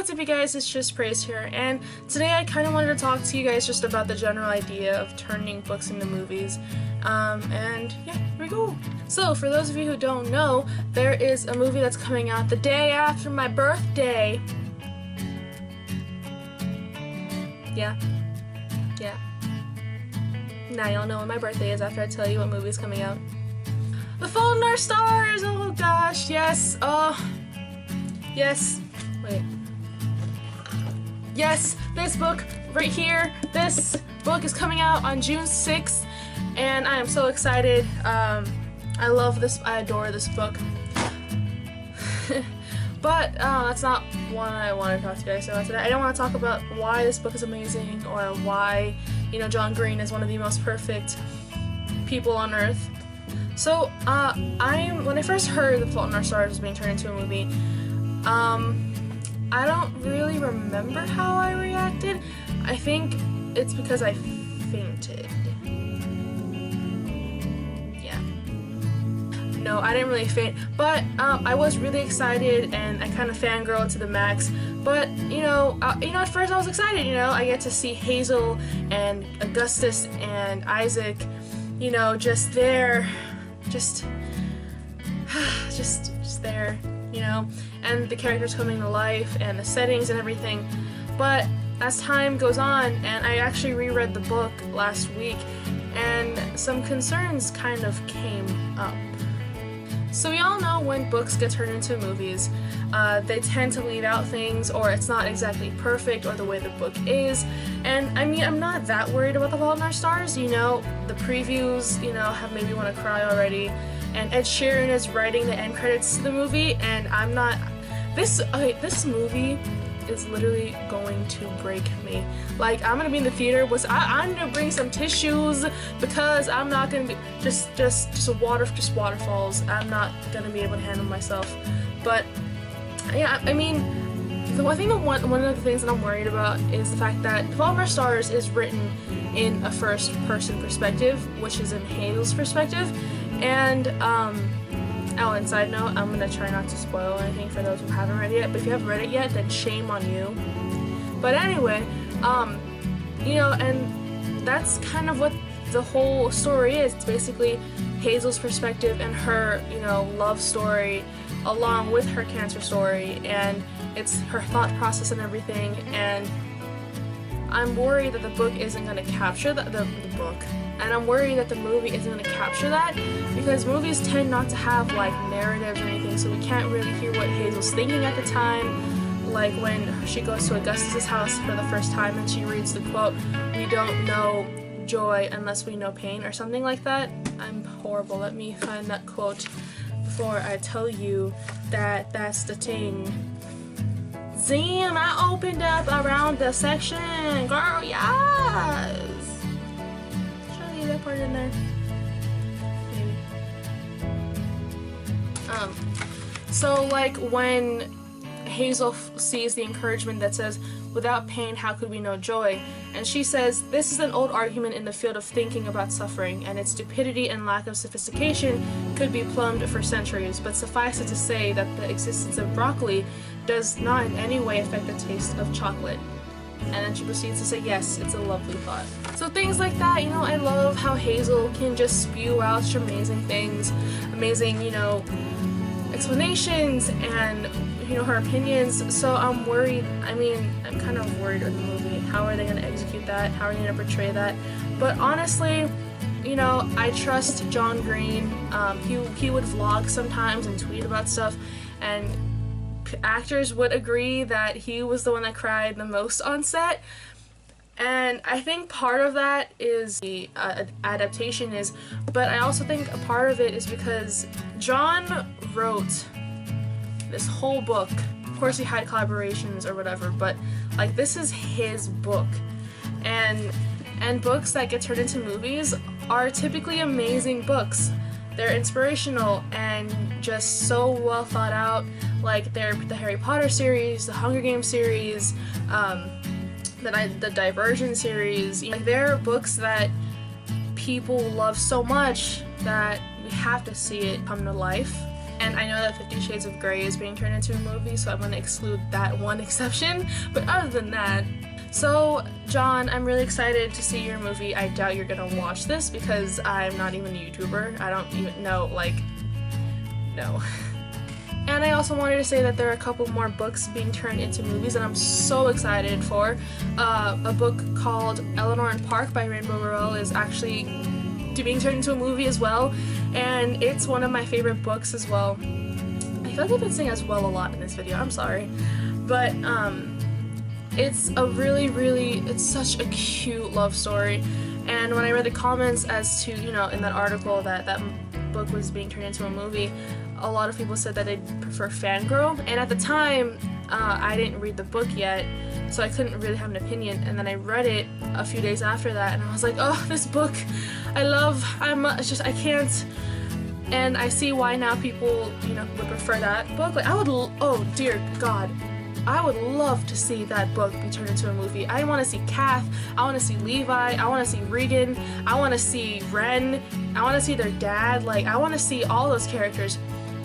what's up you guys, it's just Praise here, and today I kind of wanted to talk to you guys just about the general idea of turning books into movies, and yeah, here we go. So, for those of you who don't know, there is a movie that's coming out the day after my birthday. Yeah. Now y'all know when my birthday is after I tell you what movie is coming out. The Fault in Our Stars! Oh gosh, yes, yes. Wait. Yes, this book right here, this book is coming out on June 6th, and I am so excited. I love this, I adore this book. But that's not what I want to talk to you guys about today. I don't want to talk about why this book is amazing or why, you know, John Green is one of the most perfect people on earth. So, when I first heard The Fault in Our Stars was being turned into a movie, I don't really remember how I reacted. I think it's because I fainted. Yeah. No, I didn't really faint, but I was really excited and I kind of fangirled to the max. But you know, at first I was excited. You know, I get to see Hazel and Augustus and Isaac, you know, just there, just there. You know, and the characters coming to life and the settings and everything. But as time goes on, and I actually reread the book last week, and some concerns kind of came up. So we all know when books get turned into movies, they tend to leave out things, or it's not exactly perfect, or the way the book is. And I mean, I'm not that worried about The Fault in Our Stars. You know, the previews, you know, have made me want to cry already. And Ed Sheeran is writing the end credits to the movie, and I'm not. This movie is literally going to break me. Like, I'm gonna be in the theater with. I'm gonna bring some tissues because I'm not gonna be just waterfalls. I'm not gonna be able to handle myself. But yeah, I mean, one of the things that I'm worried about is the fact that The Fault in Our Stars is written in a first-person perspective, which is in Hazel's perspective. And, and side note, I'm gonna try not to spoil anything for those who haven't read it yet, but if you haven't read it yet, then shame on you. But anyway, you know, and that's kind of what the whole story is. It's basically Hazel's perspective and her, you know, love story, along with her cancer story, and it's her thought process and everything, and I'm worried that the book isn't gonna capture the book. And I'm worried that the movie isn't going to capture that, because movies tend not to have like narratives or anything, so we can't really hear what Hazel's thinking at the time. Like when she goes to Augustus's house for the first time and she reads the quote, "We don't know joy unless we know pain," or something like that. I'm horrible. Let me find that quote before I tell you that that's the thing. Damn, I opened up around the section, girl, yes! That part in there. Maybe. So like when Hazel sees the encouragement that says, "Without pain, how could we know joy?" And she says, "This is an old argument in the field of thinking about suffering, and its stupidity and lack of sophistication could be plumbed for centuries, but suffice it to say that the existence of broccoli does not in any way affect the taste of chocolate." And then she proceeds to say, "Yes, it's a lovely thought." So things like that, you know, I love how Hazel can just spew out such amazing things, amazing, you know, explanations and, you know, her opinions. So I'm worried, I mean, I'm kind of worried with the movie. How are they going to execute that? How are they going to portray that? But honestly, you know, I trust John Green. He would vlog sometimes and tweet about stuff, and actors would agree that he was the one that cried the most on set. And I think part of that is the adaptation but I also think a part of it is because John wrote this whole book. Of course he had collaborations or whatever, but like this is his book. And books that get turned into movies are typically amazing books. They're inspirational and just so well thought out. Like the Harry Potter series, the Hunger Games series, the Divergent series. Like they're books that people love so much that we have to see it come to life. And I know that 50 Shades of Grey is being turned into a movie, so I'm going to exclude that one exception. But other than that, so John, I'm really excited to see your movie. I doubt you're going to watch this because I'm not even a YouTuber. I don't even know, like, no. And I also wanted to say that there are a couple more books being turned into movies that I'm so excited for. A book called Eleanor and Park by Rainbow Rowell is actually being turned into a movie as well, and it's one of my favorite books as well. I feel like I've been saying as well a lot in this video, I'm sorry. But it's a it's such a cute love story, and when I read the comments as to, you know, in that article that that book was being turned into a movie, a lot of people said that they'd prefer Fangirl, and at the time I didn't read the book yet, so I couldn't really have an opinion. And then I read it a few days after that, and I was like, oh, this book I can't. And I see why now people, you know, would prefer that book. Like, oh dear God, I would love to see that book be turned into a movie. I want to see Kath, I want to see Levi, I want to see Regan, I want to see Ren, I want to see their dad, like, I want to see all those characters.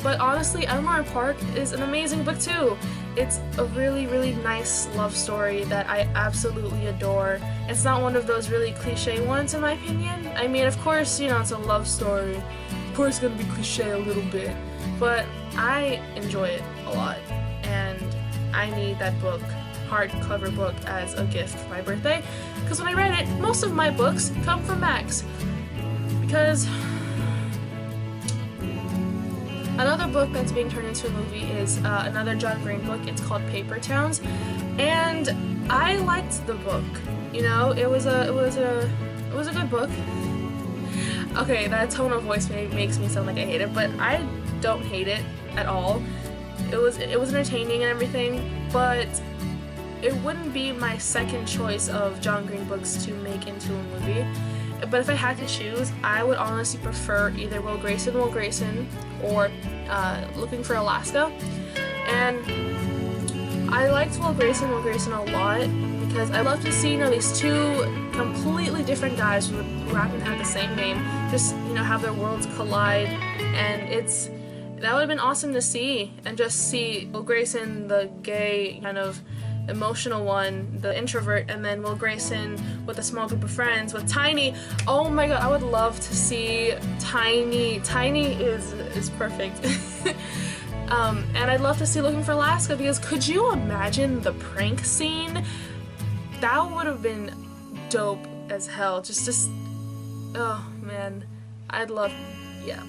But honestly, Eleanor and Park is an amazing book too. It's a really, really nice love story that I absolutely adore. It's not one of those really cliche ones in my opinion. I mean, of course, you know, it's a love story. Of course it's gonna be cliche a little bit. But I enjoy it a lot. And I need that book, hardcover book, as a gift for my birthday. Because when I read it, most of my books come from Max. Because another book that's being turned into a movie is another John Green book. It's called Paper Towns, and I liked the book. You know, it was a good book. Okay, that tone of voice makes me sound like I hate it, but I don't hate it at all. It was entertaining and everything, but it wouldn't be my second choice of John Green books to make into a movie. But if I had to choose, I would honestly prefer either Will Grayson, or Looking for Alaska. And I liked Will Grayson a lot because I love to see, you know, these two completely different guys who happen to have the same name just, you know, have their worlds collide, and that would have been awesome to see, and just see Will Grayson, the gay kind of emotional one, the introvert, and then Will Grayson with a small group of friends with Tiny. Oh my god, I would love to see Tiny. Tiny is perfect. And I'd love to see Looking for Alaska, because could you imagine the prank scene? That would have been dope as hell. Just oh man, I'd love, yeah.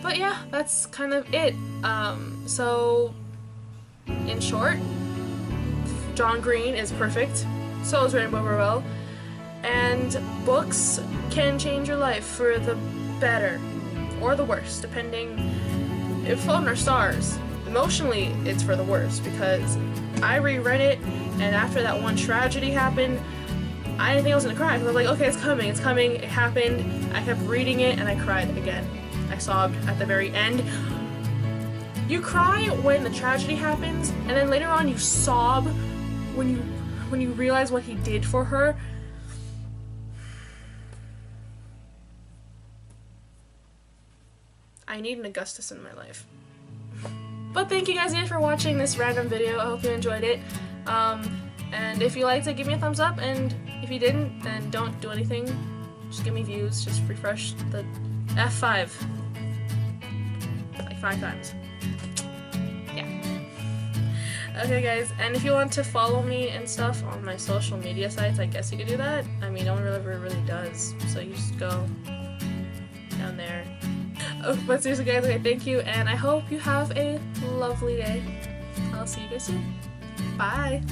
But yeah, that's kind of it. So in short, John Green is perfect, so is Rainbow Rowell, and books can change your life for the better or the worse, depending if on our stars. Emotionally, it's for the worse, because I reread it, and after that one tragedy happened, I didn't think I was gonna cry, because I was like, okay, it's coming, it happened. I kept reading it, and I cried again. I sobbed at the very end. You cry when the tragedy happens, and then later on you sob when you realize what he did for her. I need an Augustus in my life. But thank you guys again for watching this random video. I hope you enjoyed it. And if you liked it, give me a thumbs up, and if you didn't, then don't do anything. Just give me views, just refresh the F5 like 5 times. Okay guys, and if you want to follow me and stuff on my social media sites, I guess you could do that. I mean, no one really does, so you just go down there. Oh, but seriously guys, okay, thank you, and I hope you have a lovely day. I'll see you guys soon. Bye!